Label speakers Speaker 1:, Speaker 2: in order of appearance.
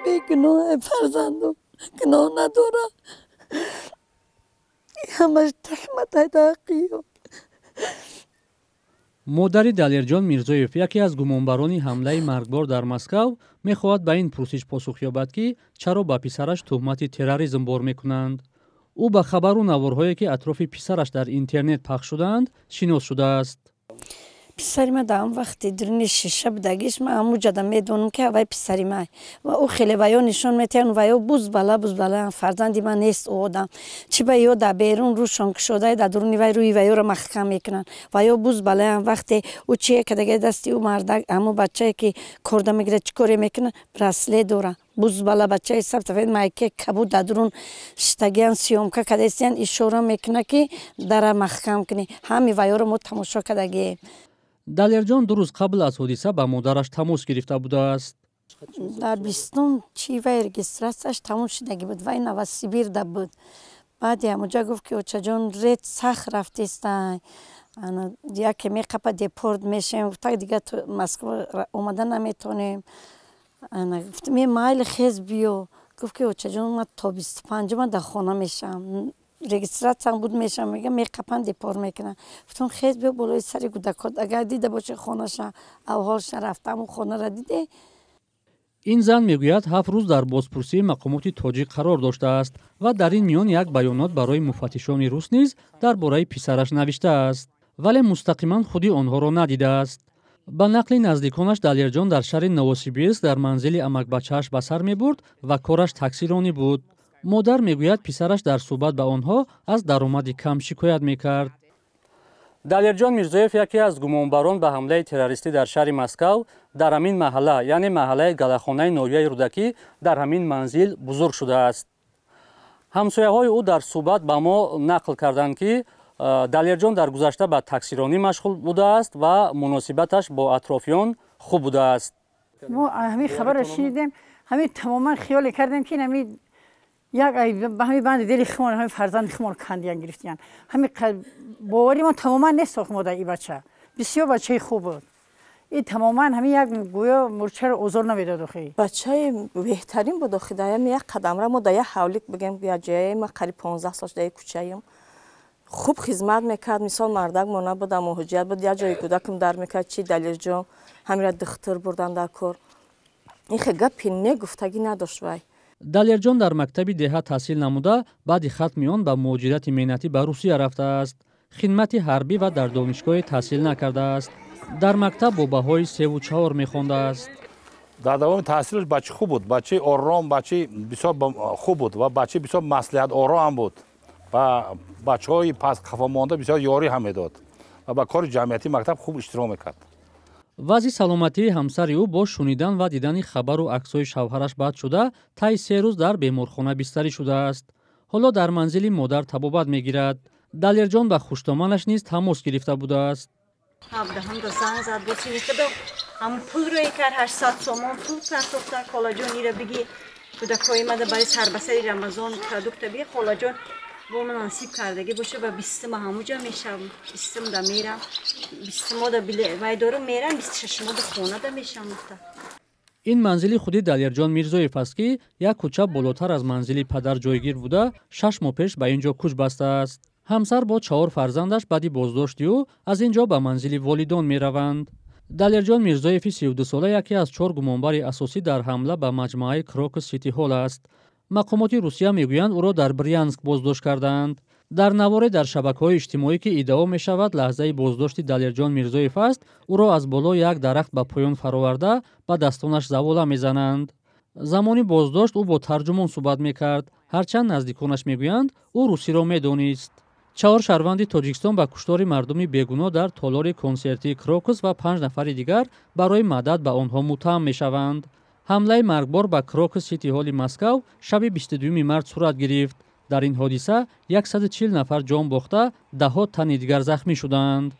Speaker 1: بیگناه فرزندم گناه نداره همش تهمت حقیقی.
Speaker 2: مادر دلیرجان میرزایف یکی از گمانبران حمله مرگبار در مسکو میخواهد به این پرسش پاسخ یابد که چرا به پسرش تهمت تروریسم بار میکنند. او به خبر و نوارهایی که اطراف پسرش در اینترنت پخش شدند شناس شده است.
Speaker 1: پسری ما در آن وقتی درون شیشه بودگیش من همو جدا میدونم که وای پسری ما و او خیلی ویا نشون میتین ویا بوز بالا فرزندی من نیست او آدم چی به یو در بیرون روشان شده در درون وای روی ویا رو محکم میکنن ویا بوز بالا وقتی او چیه که دیگه دستی او مردک همو بچه که کرده میگیره چیکاری میکنه برسله دوره بوز بالا بچه سب تفید مایکه کبود در درون شتگیان سیوم که کدیستیان اشاره میکنه که در محکم کنی همی ویا رو ما تماشا کردگی.
Speaker 2: دلیرجان 2 روز قبل از حادثه با مادرش تماس گرفته بوده است.
Speaker 1: در 20 چی وای رجیستراسیش تموم شدگی بود وای نوسیبیر ده بود. بعد همونجا گفت که اوچه جان رید سخت رفتیستن دیگه که میقپه دیپورت میشیم تا دیگه تو مسکو اومدن نمیتونیم. گفتم یه مایل خیز بیو گفت که اوچه جان من تا 25 من در خانه میشم رجیستراسیون بود میشم میگه میقپن دیپورت میکنن. گفتم خیز بیو بالای سری گودکات اگر دیده باشه خانه‌ش اولش رفتم و خانه را دیده.
Speaker 2: این زن میگوید 7 روز در بازپرسی مقامات تاجیک قرار داشته است و در این میان یک بیانات برای مفتشان روس نیز درباره پسرش نوشته است ولی مستقیما خودی آنها را ندیده است. با نقل نزدیکانش دلیرجان در شهر نووسیبیرسک در منزل امک بچه‌اش به سر میبرد و کارش تاکسیرانی بود. مادر میگوید پسرش در صحبت به آنها از درآمد کم شکایت میکرد. دلیرجان میرزایف یکی از گمانبران به حمله تروریستی در شهر مسکو در همین محله یعنی محله گلاخانه نویه رودکی در همین منزل بزرگ شده است. همسایه‌های او در صحبت به ما نقل کردند که دلیرجان در گذشته به تاکسیرانی مشغول بوده است و مناسبتش با اطرافیان خوب بوده است.
Speaker 3: ما همین خبر را شنیدیم همین تماما خیال کردیم که همین یک به همین بند دل خمان همین فرزند خمان کندیان گرفتیان همین باوری ما تماما نیست ما در این بچه بسیار بچه خوب بود این تماما همین یک گویا مرچه رو اوزار نمیداد اخی
Speaker 4: بچه بهترین بود اخی در یک قدم را ما در یک حولیک بگیم بیا جای ما قریب 15 سالش در کوچه ایم خوب خدمت میکرد مثال مردک ما نبودم و حجیت بود یا جای کودکم در میکرد چی دلیرجان همین را دختر بردن در کار این گپی نگفتگی نداشت وای.
Speaker 2: دلیرجان در مکتب دهات تحصیل نموده بعد ختم آن به مهاجرت مهنتی به روسیه رفته است. خدمت حربی و در دانشگاه تحصیل نکرده است. در مکتب با بهای 3 و 4 میخوانده است.
Speaker 5: در دوام تحصیلش بچه خوب بود، بچه آرام، بچه بسیار خوب بود و بچه بسیار مصلحت آرام بود و بچهای پس خفا مانده بسیار یاری هم میداد و با کار جمعیتی مکتب خوب اشتراک میکرد.
Speaker 2: وضع سلامتی همسر او با شنیدن و دیدن خبر و عکس‌های شوهرش بد شده طی 3 روز در بیمارخانه بستری شده است. حالا در منزل مادر طبابت میگیرد. دلیرجان به خوشتامنش نیز تماس گرفته بوده است.
Speaker 6: هم زنگ زد با چیزی که هم پول روی کرد 800 تومان پول پرداختن خالاجان را بگی کودکای مده برای سربسری رمضان پروداکت بگی خالاجان با من نصیب کردگی باشه و 20 ماه همونجا میشم 20 ماه میرم 20 ماه بله وای دارم میرم 26 ماه خونه میشم.
Speaker 2: این منزل خودی دلیرجان میرزایف است که یک کوچه بالاتر از منزل پدر جایگیر بوده 6 ماه پیش به اینجا کوچ بسته است. همسر با 4 فرزندش بعد بازداشت او از اینجا به منزل والدان می روند. دلیرجان میرزایف 32 ساله یکی از 4 گمانبر اساسی در حمله به مجموعه کروکس سیتی هال است. مقامات روسیه میگویند او را در بریانسک بازداشت کردند. در نوار در شبکه‌های اجتماعی که ادعا می شود لحظه بازداشت دلیرجان میرزایف است او را از بالا یک درخت به پایان فراورده با دستانش زواله میزنند. زمانی بازداشت او با ترجمان صحبت میکرد هرچند نزدیکانش میگویند او روسی را میدانست. 4 شهروند تاجیکستان با کشتار مردمی بیگناه در تالار کنسرتی کروکس و 5 نفر دیگر برای مدد به آنها متهم میشوند. حمله مرگبار به کروکس سیتی هال مسکو شب 22 مارس صورت گرفت. در این حادثه 140 نفر جان باخته 10 تن دیگر زخمی شدند.